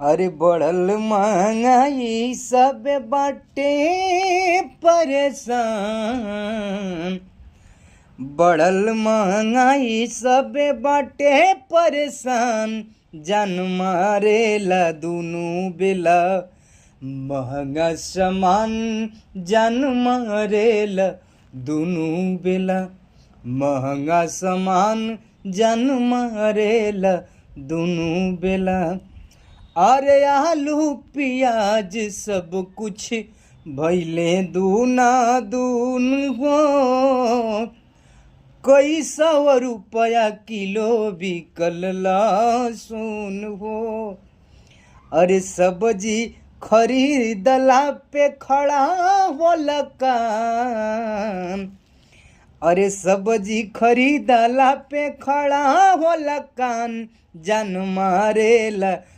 अरे बढ़ल महंगाई सब बाटे परेशान। बढ़ल महंगाई सब बाटे परेशान। जान मारेला दुनू बेला महंगा सामान। जान मारेला दुनू बेला महंगा सामान। जान मारेला दुनू बेला। अरे आलू पियाज सब कुछ भैले दूना दून हो। कई 100 रुपया किलो बिकल लहसुन हो। अरे सब्जी खरीदला पे खड़ा होला काम। अरे सब्जी खरीदला पे खड़ा होला कान। जान मारेला